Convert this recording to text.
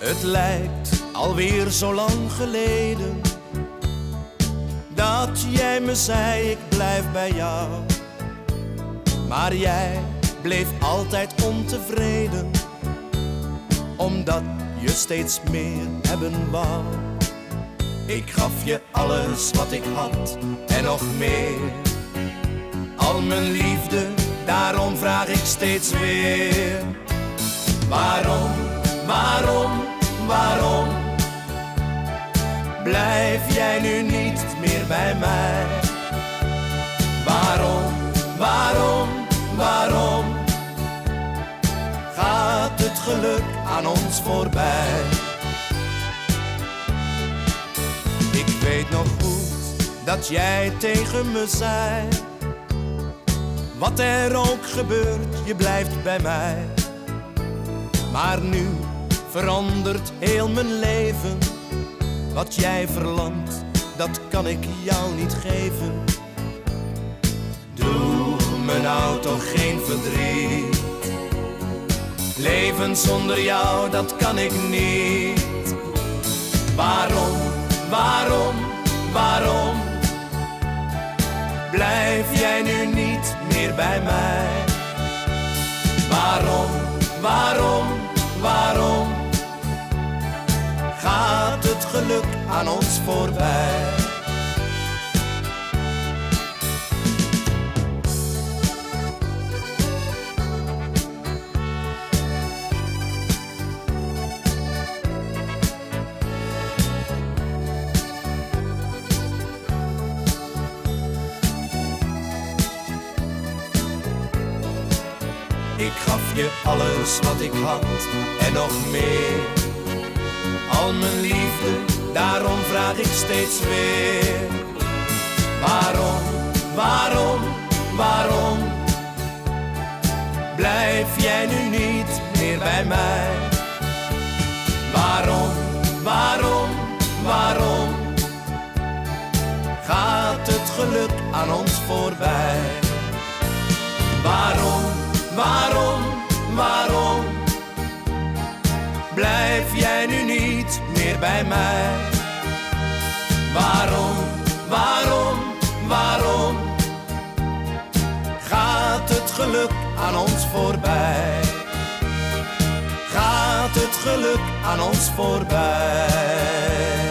Het lijkt alweer zo lang geleden dat jij me zei ik blijf bij jou. Maar jij bleef altijd ontevreden, omdat je steeds meer hebben wou. Ik gaf je alles wat ik had en nog meer. Al mijn liefde, daarom vraag ik steeds weer. Waarom, waarom, waarom blijf jij nu niet meer bij mij? Waarom, waarom, waarom gaat het geluk aan ons voorbij? Ik weet nog goed dat jij tegen me zei: wat er ook gebeurt, je blijft bij mij. Maar nu verandert heel mijn leven. Wat jij verlangt, dat kan ik jou niet geven. Doe me nou toch geen verdriet. Leven zonder jou, dat kan ik niet. Waarom, waarom, waarom blijf jij nu niet meer bij mij? Waarom, waarom, waarom gaat het geluk aan ons voorbij? Ik gaf je alles wat ik had en nog meer. Al mijn liefde, daarom vraag ik steeds weer. Waarom, waarom, waarom blijf jij nu niet meer bij mij? Waarom, waarom, waarom gaat het geluk aan ons voorbij? Waarom, waarom, waarom blijf jij nu niet meer bij mij? Waarom, waarom, waarom gaat het geluk aan ons voorbij? Gaat het geluk aan ons voorbij?